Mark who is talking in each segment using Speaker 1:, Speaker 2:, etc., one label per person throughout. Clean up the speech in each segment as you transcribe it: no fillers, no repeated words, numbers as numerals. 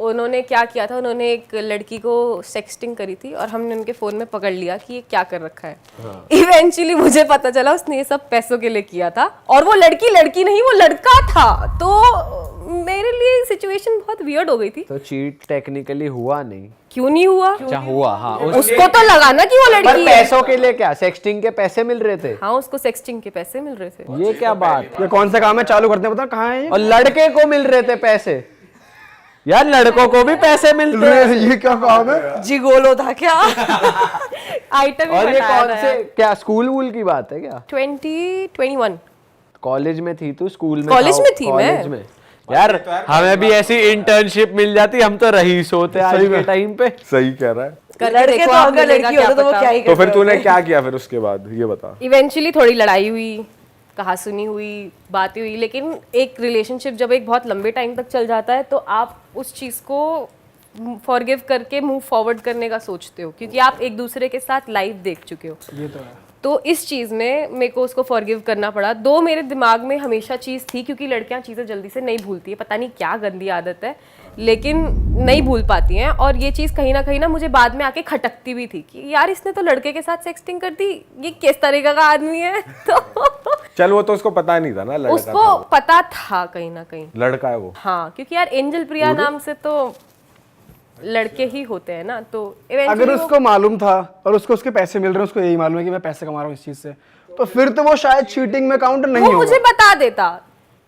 Speaker 1: उन्होंने क्या किया था, उन्होंने एक लड़की को सेक्सटिंग करी थी और हमने उनके फ़ोन में पकड़ लिया कि ये क्या कर रखा है। इवेंचुअली मुझे पता चला उसने ये सब पैसों के लिए किया था और वो लड़की नहीं, वो लड़का था। तो मेरे लिए सिचुएशन बहुत वियर्ड हो गई थी।
Speaker 2: तो चीट टेक्निकली हुआ नहीं?
Speaker 1: क्यों नहीं हुआ?
Speaker 2: अच्छा हुआ, हाँ।
Speaker 1: उसको तो लगा ना कि वो लड़की है।
Speaker 2: पैसों के लिए क्या, सेक्सटिंग के पैसे मिल रहे थे?
Speaker 1: हाँ, उसको सेक्सटिंग के पैसे मिल रहे थे।
Speaker 2: ये क्या बात?
Speaker 3: ये कौन सा काम है, चालू करते हैं, बता कहाँ है ये?
Speaker 2: और लड़के को मिल रहे थे पैसे? यार लड़कों को भी पैसे मिलते हैं।
Speaker 3: ये क्या काम है?
Speaker 4: जिगोलो था क्या?
Speaker 1: आइटम
Speaker 2: और ये कौन से, क्या स्कूल वूल की बात है क्या?
Speaker 1: 2021
Speaker 2: कॉलेज में थी तू? स्कूल में?
Speaker 1: कॉलेज में थी मैं।
Speaker 2: कॉलेज में। यार हमें भी ऐसी इंटर्नशिप मिल जाती, हम तो रईस होते आज के टाइम पे।
Speaker 3: सही कह रहा है।
Speaker 4: लड़के तो अगर लड़की होता तो वो क्या ही
Speaker 3: तो फिर तूने क्या किया फिर उसके बाद, ये बता।
Speaker 1: इवेंचुअली थोड़ी लड़ाई हुई, कहा सुनी हुई, बातें हुई, लेकिन एक रिलेशनशिप जब एक बहुत लंबे टाइम तक चल जाता है तो आप उस चीज़ को फॉरगिव करके मूव फॉरवर्ड करने का सोचते हो, क्योंकि आप एक दूसरे के साथ लाइव देख चुके हो।
Speaker 3: ये तो है।
Speaker 1: तो इस चीज़ में मेरे को उसको फॉरगिव करना पड़ा। दो मेरे दिमाग में हमेशा चीज़ थी, क्योंकि लड़कियां चीज़ें जल्दी से नहीं भूलती है, पता नहीं क्या गंदी आदत है, लेकिन नहीं भूल पाती हैं। और ये चीज़ कहीं ना मुझे बाद में आके खटकती भी थी कि यार इसने तो लड़के के साथ सेक्सटिंग कर दी, ये किस तरीके का आदमी है। तो
Speaker 3: चल वो तो उसको पता नहीं था ना, लड़का
Speaker 1: उसको
Speaker 3: था।
Speaker 1: पता था कहीं ना कहीं,
Speaker 3: लड़का है वो।
Speaker 1: हाँ, क्योंकि यार एंजल प्रिया नाम से तो लड़के ही होते हैं ना। तो
Speaker 5: अगर उसको मालूम था और उसको उसके पैसे मिल रहे हैं, उसको यही मालूम है कि मैं पैसे कमा रहा हूँ इस चीज से, तो फिर तो वो शायद चीटिंग में काउंट नहीं
Speaker 1: वो
Speaker 5: होगा।
Speaker 1: मुझे बता देता।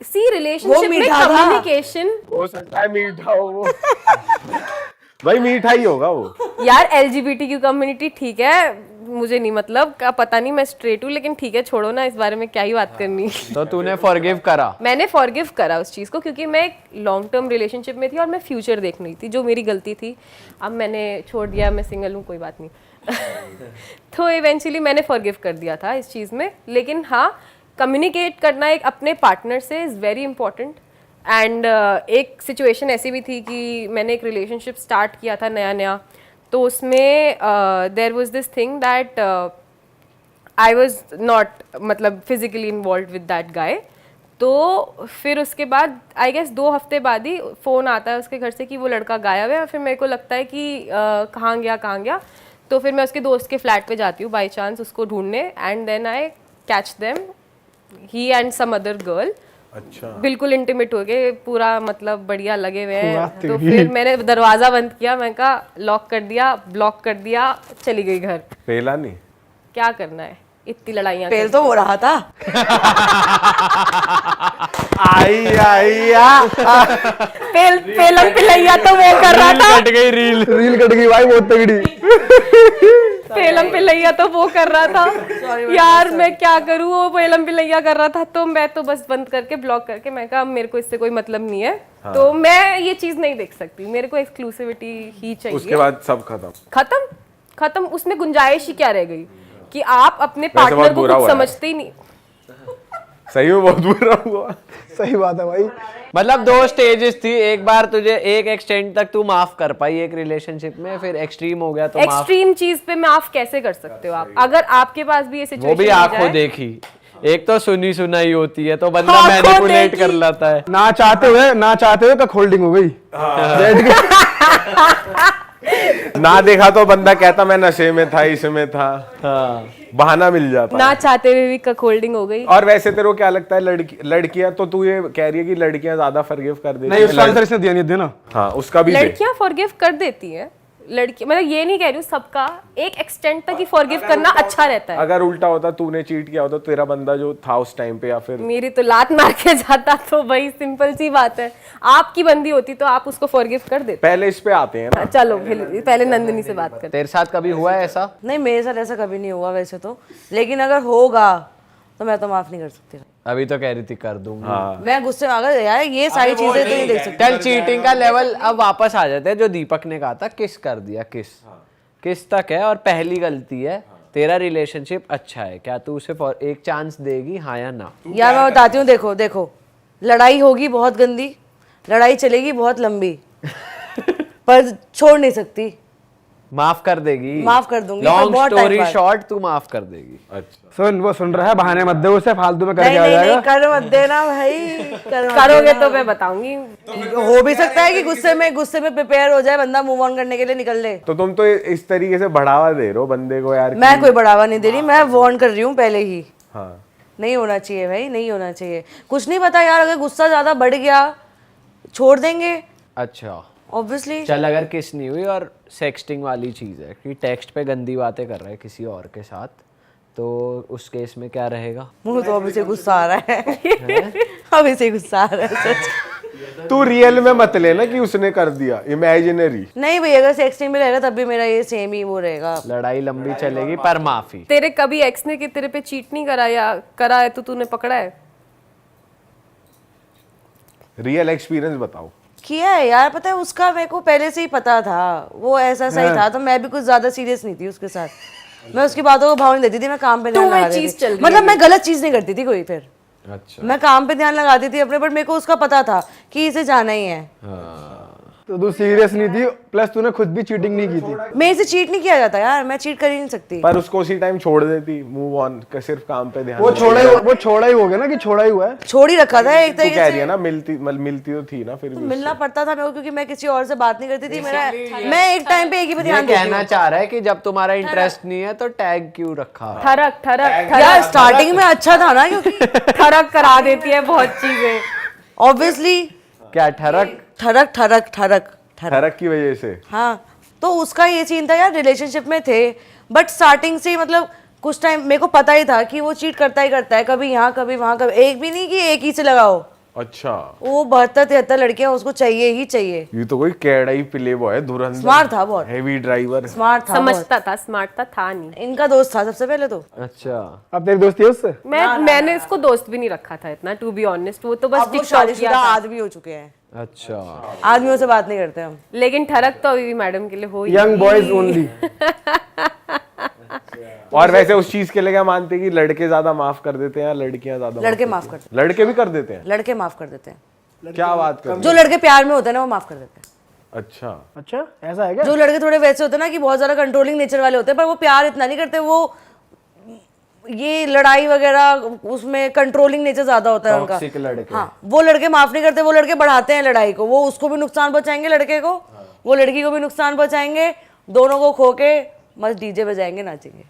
Speaker 1: सी रिलेशनशिप में
Speaker 4: मीठा था।
Speaker 1: कम्युनिकेशन,
Speaker 3: हो सकता है मीठा हो वो। भाई मीठा ही होगा वो।
Speaker 1: यार LGBTQ कम्युनिटी ठीक है, मुझे नहीं मतलब का पता नहीं, मैं स्ट्रेट हूँ, लेकिन ठीक है छोड़ो ना, इस बारे में क्या ही बात करनी।
Speaker 2: तो तूने फॉरगिव करा?
Speaker 1: मैंने फॉरगिव करा उस चीज़ को, क्योंकि मैं एक लॉन्ग टर्म रिलेशनशिप में थी और मैं फ्यूचर देख रही थी, जो मेरी गलती थी। अब मैंने छोड़ दिया, मैं सिंगल हूँ, कोई बात नहीं। तो इवेंचुअली मैंने फॉरगिव कर दिया था इस चीज़ में। लेकिन हाँ, कम्युनिकेट करना एक अपने पार्टनर से इज़ वेरी इंपॉर्टेंट। एंड एक सिचुएशन ऐसी भी थी कि मैंने एक रिलेशनशिप स्टार्ट किया था नया, तो उसमें there was this thing that I was not मतलब physically involve with that guy. तो फिर उसके बाद आई गेस 2 हफ्ते बाद ही फ़ोन आता है उसके घर से कि वो लड़का गायब है। और फिर मेरे को लगता है कि कहाँ गया। तो फिर मैं उसके दोस्त के फ्लैट पे जाती हूँ बाई चांस उसको ढूंढने, and then I catch them, he and some other girl.
Speaker 3: अच्छा।
Speaker 1: बिल्कुल इंटीमेट हो गए, पूरा मतलब बढ़िया लगे हुए हैं। तो फिर मैंने दरवाजा बंद किया, मैं कहा लॉक कर दिया, ब्लॉक कर दिया, चली गई घर।
Speaker 3: पहला नहीं,
Speaker 1: क्या करना है, इतनी लड़ाइयाँ
Speaker 4: पेल तो हो रहा था।
Speaker 1: पेलम पिलैया तो वो कर रहा था,
Speaker 2: कट गई रील
Speaker 5: कट गई भाई, बहुत तगड़ी।
Speaker 1: पेलम पिलैया तो वो कर रहा था। यार मैं क्या करूँ, वो पेलम पिलैया कर रहा था, तो मैं तो बस बंद करके ब्लॉक करके मैं कहा मेरे को इससे कोई मतलब नहीं है। हाँ। तो मैं ये चीज नहीं देख सकती, मेरे को एक्सक्लूसिविटी ही चाहिए।
Speaker 3: उसके बाद सब
Speaker 1: खत्म। उसमें गुंजाइश ही क्या रह गई कि आप अपने पार्टनर को कुछ समझते ही नहीं।
Speaker 3: सही में बहुत बुरा हुआ।
Speaker 5: सही बात है भाई।
Speaker 2: मतलब 2 स्टेजेस थी, एक बार तुझे एक एक्सटेंड तक तू माफ कर पाई एक रिलेशनशिप में, फिर एक्सट्रीम हो गया तो माफ।
Speaker 1: एक्सट्रीम चीज पे माफ कैसे कर सकते हो आप? अगर आपके पास भी ये सिचुएशन
Speaker 2: वो भी आंखों देखी, एक तो सुनी सुनाई होती है तो बंदा मैनिपुलेट कर लाता है।
Speaker 5: ना चाहते हुए कक होल्डिंग हो गई। बैठ के
Speaker 3: ना देखा तो बंदा कहता मैं नशे में था, इसमें था। हाँ। बहाना मिल जाता
Speaker 1: ना चाहते हुए भी कक होल्डिंग हो गई।
Speaker 3: और वैसे तेरे को क्या लगता है, लड़कियां तो तू ये कह रही है कि लड़कियां ज्यादा फॉरगिव कर देती हैं?
Speaker 5: नहीं, उसका आंसर इसने दिया नहीं देना।
Speaker 3: हाँ, उसका भी दे।
Speaker 1: लड़कियां फॉरगिव कर देती हैं, लड़की मतलब ये नहीं कह रही हूँ सबका, एक एक्सटेंट तक ही फॉरगिव करना अच्छा रहता है।
Speaker 3: अगर उल्टा होता, तूने चीट किया होता, तेरा बंदा जो था उस टाइम पे, या फिर
Speaker 1: मेरी तो लात मार के जाता, तो भाई सिंपल सी बात है, आपकी बंदी होती तो आप उसको फॉरगिव कर देते।
Speaker 3: पहले इस पे आते हैं ना।
Speaker 1: चलो पहले नंदिनी से बात करते।
Speaker 2: तेरे साथ कभी हुआ है ऐसा?
Speaker 4: नहीं, मेरे साथ ऐसा कभी नहीं हुआ वैसे तो, लेकिन अगर होगा तो मैं तो माफ नहीं कर सकती।
Speaker 2: अभी तो कह रही थी कर दूंगी।
Speaker 3: हाँ।
Speaker 4: मैं गुस्से में, अगर यार ये सारी चीजें तो नहीं देख सकती।
Speaker 2: चल चीटिंग का लेवल अब वापस आ जाते हैं, जो दीपक ने कहा था किस कर दिया, किस तक है और पहली गलती है। तेरा रिलेशनशिप अच्छा है, क्या तू उसे एक चांस देगी, हाँ या ना?
Speaker 4: यार मैं बताती हूँ, देखो लड़ाई होगी बहुत गंदी, लड़ाई चलेगी बहुत लंबी, पर छोड़ नहीं सकती।
Speaker 2: माफ कर देगी,
Speaker 4: माफ कर दूंगी, पर
Speaker 2: लॉन्ग
Speaker 4: बहुत time
Speaker 2: स्टोरी
Speaker 4: बाद।
Speaker 2: शॉर्ट, तू माफ कर देगी।
Speaker 3: अच्छा
Speaker 5: सुन वो सुन रहा है, बहाने मत दे उसे, फालतू में करके
Speaker 4: नहीं
Speaker 5: आ
Speaker 4: नहीं नहीं,
Speaker 5: जाएगा।
Speaker 4: कर मत देना भाई, कर मत
Speaker 1: करोगे
Speaker 4: देना।
Speaker 1: तो मैं बताऊंगी।
Speaker 4: हो भी सकता है कि गुस्से में प्रिपेयर हो जाए बंदा, मूव ऑन करने के लिए निकल ले।
Speaker 3: तो तुम तो इस तरीके से बढ़ावा दे रहे हो बंदे को यार
Speaker 4: मैं कोई बढ़ावा नहीं दे रही, मैं वार्न कर रही हूँ पहले ही।
Speaker 3: हाँ
Speaker 4: नहीं होना चाहिए भाई, नहीं होना चाहिए। कुछ नहीं पता यार, अगर गुस्सा ज्यादा बढ़ गया छोड़ देंगे
Speaker 2: अच्छा
Speaker 4: ऑब्वियसली।
Speaker 2: चल, अगर किस नहीं हुई और सेक्सटिंग वाली चीज है कि टेक्स्ट पे गंदी बातें कर रहा है किसी और के साथ, तो उस केस में क्या रहेगा?
Speaker 4: मुझे तो अभी से गुस्सा आ रहा है अभी से गुस्सा आ रहा है सच।
Speaker 3: तू रियल में मत लेना कि उसने कर दिया, इमेजिनरी।
Speaker 4: नहीं भाई, अगर सेक्सटिंग में रहेगा तब भी मेरा ये सेम ही वो रहेगा।
Speaker 2: लड़ाई लंबी चलेगी पर माफी।
Speaker 1: तेरे कभी एक्स ने कि तेरे पे चीट नहीं करा या करा है तो तूने पकड़ा है?
Speaker 3: रियल एक्सपीरियंस बताओ।
Speaker 4: किया है यार, पता है उसका मेरे को पहले से ही पता था, वो ऐसा सही था, तो मैं भी कुछ ज्यादा सीरियस नहीं थी उसके साथ। मैं उसकी बातों को भाव नहीं देती थी, मैं काम पे ध्यान
Speaker 1: तुम्हें
Speaker 4: लगा
Speaker 1: चीज़
Speaker 4: देती
Speaker 1: चल
Speaker 4: थी।
Speaker 1: रही
Speaker 4: मतलब मैं गलत चीज नहीं करती थी कोई, फिर
Speaker 3: अच्छा
Speaker 4: मैं काम पे ध्यान लगाती थी अपने, पर मेरे को उसका पता था कि इसे जाना ही है।
Speaker 5: तो तू सीरियस नहीं थी, प्लस तूने खुद भी चीटिंग नहीं की थी।
Speaker 4: मेरे से चीट नहीं किया जाता यार, मैं चीट कर ही नहीं सकती।
Speaker 3: पर उसको उसी टाइम छोड़ देती, मूव ऑन, सिर्फ काम पे ध्यान
Speaker 5: वो
Speaker 3: दे।
Speaker 5: छोड़ा ही हो गया ना, कि छोड़ा ही हुआ है।
Speaker 4: छोड़ ही रखा था एक
Speaker 3: तू
Speaker 4: तरीके
Speaker 3: कह
Speaker 4: से।
Speaker 3: रही है ना मिलती तो थी ना, फिर भी
Speaker 4: मिलना पड़ता था मेरे को, क्योंकि मैं किसी और से बात नहीं करती थी। मेरा मैं एक टाइम पे एक ही पे
Speaker 2: ये
Speaker 4: ध्यान देती
Speaker 2: कहना चाह रहा है कि जब तुम्हारा इंटरेस्ट नहीं है तो टैग क्यों रखा?
Speaker 1: ठरक ठरक
Speaker 4: हूँ। यार स्टार्टिंग में अच्छा था ना, क्योंकि
Speaker 1: ठरक करा देती है बहुत चीजें।
Speaker 4: ऑब्वियसली
Speaker 2: क्या ठरक?
Speaker 4: ठरक ठरक ठरक ठरक।
Speaker 3: फर्क की वजह से।
Speaker 4: हाँ, तो उसका ये सीन था यार, रिलेशनशिप में थे बट स्टार्टिंग से ही, मतलब कुछ टाइम मेरे को पता ही था कि वो चीट करता ही करता है, कभी यहाँ कभी वहाँ, कभी एक भी नहीं कि एक ही से लगाओ।
Speaker 3: अच्छा
Speaker 4: वो 72-73 लड़कियां उसको चाहिए ही चाहिए।
Speaker 3: ये तो कोई कैड़ा ही प्ले बॉय है, धुरंधर
Speaker 4: स्मार्ट था बहुत,
Speaker 3: हेवी ड्राइवर।
Speaker 4: स्मार्ट था बहुत।
Speaker 1: समझता था, स्मार्ट था नहीं।
Speaker 4: इनका दोस्त था सबसे पहले तो।
Speaker 2: अच्छा
Speaker 5: अब तेरी दोस्ती है उससे?
Speaker 1: मैंने इसको दोस्त भी नहीं रखा था इतना, टू बी ऑनेस्ट। वो तो बस
Speaker 4: अब वो
Speaker 1: टिकटॉक
Speaker 4: शादीशुदा
Speaker 1: किया था।
Speaker 4: आदमी हो चुके हैं,
Speaker 2: अच्छा
Speaker 4: आदमियों से बात नहीं करते हम।
Speaker 1: लेकिन ठरक तो अभी भी मैडम के लिए हो ही।
Speaker 5: Young boys only.
Speaker 3: और वैसे उस चीज के लिए क्या मानते हैं कि लड़के ज्यादा माफ कर देते हैं या लड़कियां ज्यादा?
Speaker 4: लड़के माफ करते
Speaker 3: हैं। लड़के भी कर देते हैं?
Speaker 4: लड़के माफ कर देते हैं।
Speaker 3: क्या बात कर?
Speaker 4: जो लड़के प्यार में होते हैं ना, वो माफ कर देते हैं।
Speaker 3: अच्छा
Speaker 5: अच्छा ऐसा है क्या?
Speaker 4: जो लड़के थोड़े वैसे होते हैं ना कि बहुत ज्यादा कंट्रोलिंग नेचर वाले होते हैं, पर वो प्यार इतना नहीं करते, वो ये लड़ाई वगैरह उसमें कंट्रोलिंग नेचर ज्यादा होता है उनका।
Speaker 2: टॉक्सिक लड़के।
Speaker 4: हाँ, वो लड़के माफ नहीं करते, वो लड़के बढ़ाते हैं लड़ाई को। वो उसको भी नुकसान पहुंचाएंगे लड़के को, वो लड़की को भी नुकसान पहुंचाएंगे, दोनों को खो के मस्त डीजे बजाएंगे, नाचेंगे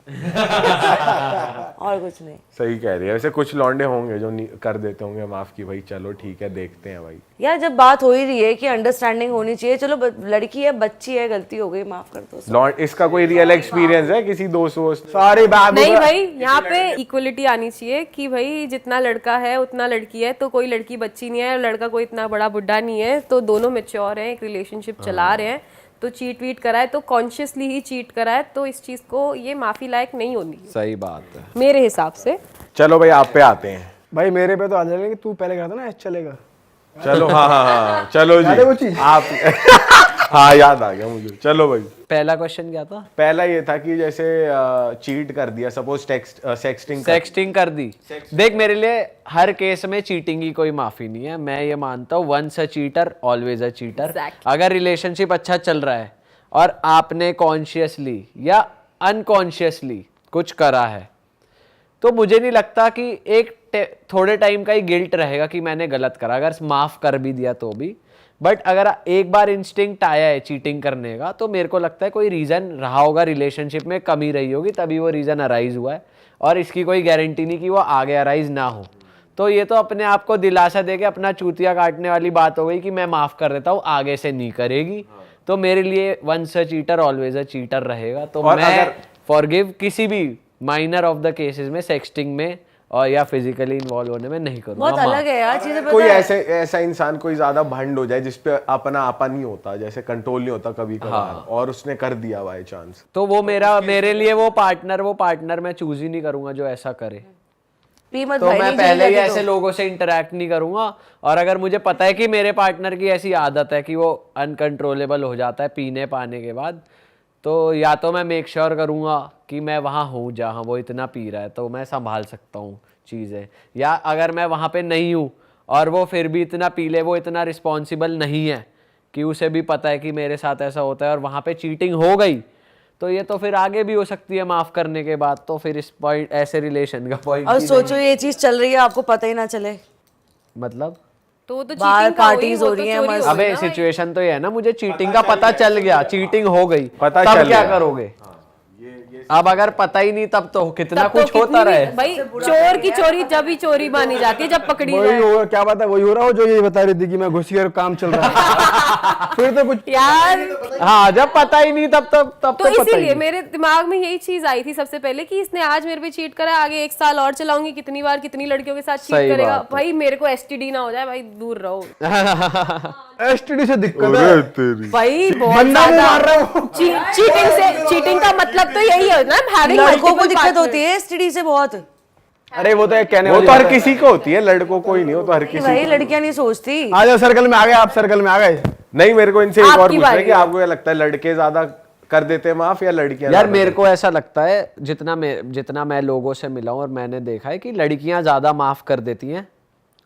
Speaker 4: और कुछ नहीं।
Speaker 3: सही कह रही है। वैसे कुछ लौंडे होंगे जो कर देते होंगे माफ की, भाई चलो ठीक है देखते हैं भाई।
Speaker 4: यार जब बात हो ही रही है कि अंडरस्टैंडिंग होनी चाहिए, चलो लड़की है, बच्ची है, गलती हो गई, माफ कर दो।
Speaker 3: इसका कोई रियल एक्सपीरियंस है किसी दोस्त वोस्त?
Speaker 5: सारी बात
Speaker 1: नहीं भाई, यहाँ पे इक्वलिटी आनी चाहिए कि भाई जितना लड़का है उतना लड़की है, तो कोई लड़की बच्ची नहीं है, लड़का कोई इतना बड़ा बुढ़ा नहीं है, तो दोनों मैच्योर हैं, एक रिलेशनशिप चला रहे हैं। तो चीट वीट कराए तो कॉन्शियसली ही चीट कराए, तो इस चीज को ये माफी लायक नहीं होनी
Speaker 2: सही बात है।
Speaker 1: मेरे हिसाब से।
Speaker 3: चलो भाई आप पे आते हैं।
Speaker 5: भाई मेरे पे तो आ जाएगा कि तू पहले कहा था ना ऐसे चलेगा।
Speaker 3: चलो हाँ चलो
Speaker 5: याद है वो
Speaker 3: जी
Speaker 5: चीज?
Speaker 3: आप हाँ याद आ गया मुझे। चलो भाई
Speaker 2: पहला क्वेश्चन क्या था?
Speaker 3: पहला ये था कि जैसे चीट कर दिया, सपोज सेक्सटिंग
Speaker 2: सेक्सटिंग कर दी। देख मेरे लिए हर केस में चीटिंग की कोई माफी नहीं है। मैं ये मानता हूँ once a cheater always a cheater.
Speaker 1: Exactly.
Speaker 2: अगर रिलेशनशिप अच्छा चल रहा है और आपने कॉन्शियसली या अनकॉन्शियसली कुछ करा है, तो मुझे नहीं लगता कि एक थोड़े टाइम का ही गिल्ट रहेगा कि मैंने गलत करा, अगर माफ कर भी दिया तो भी। बट अगर एक बार इंस्टिंक्ट आया है चीटिंग करने का, तो मेरे को लगता है कोई रीज़न रहा होगा, रिलेशनशिप में कमी रही होगी, तभी वो रीज़न अराइज हुआ है। और इसकी कोई गारंटी नहीं कि वो आगे अराइज ना हो। तो ये तो अपने आप को दिलासा दे के अपना चूतिया काटने वाली बात हो गई कि मैं माफ़ कर देता हूँ, आगे से नहीं करेगी। तो मेरे लिए once a cheater always a cheater रहेगा। तो मैं फॉरगिव किसी भी माइनर ऑफ द केसेस में, सेक्सटिंग में और या फिजिकली इन्वॉल्व होने में नहीं करूंगा।
Speaker 4: बहुत अलग है यार चीजें।
Speaker 3: कोई
Speaker 4: पता है
Speaker 3: ऐसा इंसान कोई ज्यादा भंड हो जाए जिसपे अपना आपा नहीं होता, जैसे कंट्रोल नहीं होता कभी कभार, और उसने कर दिया बाय चांस,
Speaker 2: तो वो मेरे लिए वो पार्टनर मैं चूज ही नहीं करूंगा जो ऐसा करे।
Speaker 4: पी मत
Speaker 2: तो
Speaker 4: भाई,
Speaker 2: मैं
Speaker 4: नहीं
Speaker 2: पहले ही
Speaker 4: जाने
Speaker 2: ऐसे
Speaker 4: दो।
Speaker 2: लोगों से इंटरेक्ट नहीं करूंगा। और अगर मुझे पता है कि मेरे पार्टनर की ऐसी आदत है कि वो अनकंट्रोलेबल हो जाता है पीने पाने के बाद, तो या तो मैं मेक श्योर करूंगा कि मैं वहाँ हूँ जहाँ वो इतना पी रहा है, तो मैं संभाल सकता हूँ चीज़ें। या अगर मैं वहाँ पे नहीं हूँ और वो फिर भी इतना पी ले, वो इतना रिस्पॉन्सिबल नहीं है कि उसे भी पता है कि मेरे साथ ऐसा होता है और वहाँ पे चीटिंग हो गई, तो ये तो फिर आगे भी हो सकती है माफ करने के बाद, तो फिर इस पॉइंट ऐसे रिलेशन का पॉइंट
Speaker 4: और सोचो ये चीज चल रही है, आपको पता ही ना चले,
Speaker 2: मतलब
Speaker 1: तो वो तो
Speaker 4: बाहर
Speaker 1: cheating का हुई,
Speaker 4: parties
Speaker 1: वो
Speaker 4: हो
Speaker 1: तो
Speaker 4: रही हैं,
Speaker 1: चोरी
Speaker 4: मस्त।
Speaker 1: हो गई
Speaker 2: अबे
Speaker 1: ना भाई।
Speaker 2: सिचुएशन तो ये है ना, मुझे चीटिंग का पता चल गया, चीटिंग हो गई,
Speaker 3: पता
Speaker 2: तब
Speaker 3: चल
Speaker 2: क्या
Speaker 3: गया।
Speaker 2: करोगे? अब अगर पता ही नहीं तब तो कितना
Speaker 1: तब तो
Speaker 2: कुछ होता
Speaker 1: कितनी भी-
Speaker 2: रहे।
Speaker 1: भाई चोर की चोरी जब ही चोरी मानी जाती है जब पकड़ी
Speaker 5: वही
Speaker 1: जाए।
Speaker 5: होगा, क्या बात है, वही हो रहा हो जो ये बता रही थी कि मैं घुसी और काम चल रहा है। फिर तो कुछ
Speaker 1: यार
Speaker 2: हाँ, जब पता ही नहीं तब
Speaker 1: तो
Speaker 2: पता ही
Speaker 1: इसीलिए
Speaker 2: नहीं।
Speaker 1: मेरे दिमाग में यही चीज आई थी सबसे पहले कि इसने आज मेरे पे चीट करा, आगे 1 साल और चलाऊंगी, कितनी बार कितनी लड़कियों के साथ चीट
Speaker 2: सही
Speaker 1: करेगा।
Speaker 2: बात है।
Speaker 1: भाई मेरे को एसटीडी ना हो जाए भाई, दूर रहो।
Speaker 5: एसटीडी से दिक्कत है।
Speaker 1: भाई बहुत
Speaker 5: बंदा मुंह
Speaker 1: ज्यादा
Speaker 5: मार रहा है वो।
Speaker 1: चीटिंग का मतलब तो यही है ना, having
Speaker 4: लड़कों को
Speaker 1: multiple
Speaker 4: दिक्कत
Speaker 1: partners।
Speaker 4: होती है एसटीडी से बहुत।
Speaker 5: अरे वो तो एक कहने
Speaker 3: वो
Speaker 5: वाली
Speaker 3: तो हर
Speaker 5: बात है।
Speaker 3: किसी को होती है, लड़कों को ही नहीं, वो तो हर किसी
Speaker 4: भाई लड़कियां नहीं सोचती।
Speaker 5: आ जाओ सर्कल में आ गए, आप सर्कल में आ गए।
Speaker 3: नहीं, मेरे को इनसे एक और
Speaker 1: आपकी
Speaker 3: पूछना है
Speaker 1: बारी
Speaker 3: कि
Speaker 1: है।
Speaker 3: आपको क्या लगता है, लड़के ज्यादा कर देते हैं माफ या लड़कियां
Speaker 2: यार
Speaker 3: ज्यादा
Speaker 2: मेरे को ऐसा लगता है, जितना मैं लोगों से मिला हूं और मैंने देखा है कि लड़कियां ज्यादा माफ कर देती हैं।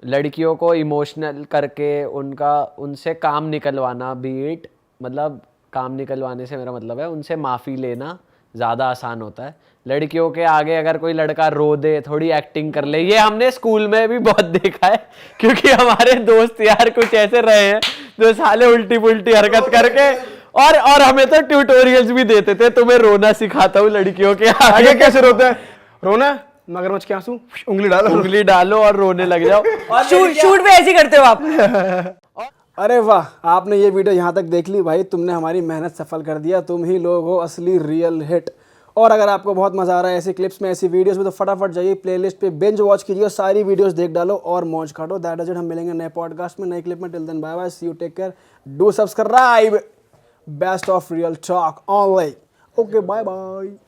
Speaker 2: लड़कियों को इमोशनल करके उनसे काम निकलवाना, बीट मतलब काम निकलवाने से मेरा मतलब है उनसे माफी लेना ज्यादा आसान होता है। लड़कियों के आगे अगर कोई लड़का रो दे, थोड़ी एक्टिंग कर ले, ये हमने स्कूल में भी बहुत देखा है, क्योंकि हमारे दोस्त यार कुछ ऐसे रहे हैं जो साले उल्टी पुल्टी हरकत करके और हमें तो ट्यूटोरियल्स भी देते थे, तुम्हें रोना सिखाता हूँ लड़कियों के
Speaker 5: आगे कैसे रोता है? रोना मगरमच्छ के आंसू, उंगली डालो।
Speaker 2: उंगली डालो और रोने लग जाओ।
Speaker 4: शूट पे ऐसे ही करते हो आप।
Speaker 5: अरे वाह, आपने ये वीडियो यहाँ तक देख ली भाई, तुमने हमारी मेहनत सफल कर दिया, तुम ही लोग हो असली रियल हिट। और अगर आपको बहुत मजा आ रहा है ऐसी क्लिप्स में, ऐसी वीडियोस में, तो फटाफट जाइए प्लेलिस्ट पे बिंज वॉच कीजिए और सारी वीडियोस देख डालो और मौज काटो। दैट इज इट, हम मिलेंगे नए पॉडकास्ट में, नए क्लिप में। Till then bye bye, see you, take care, do subscribe, best of real talk online. Okay, bye bye.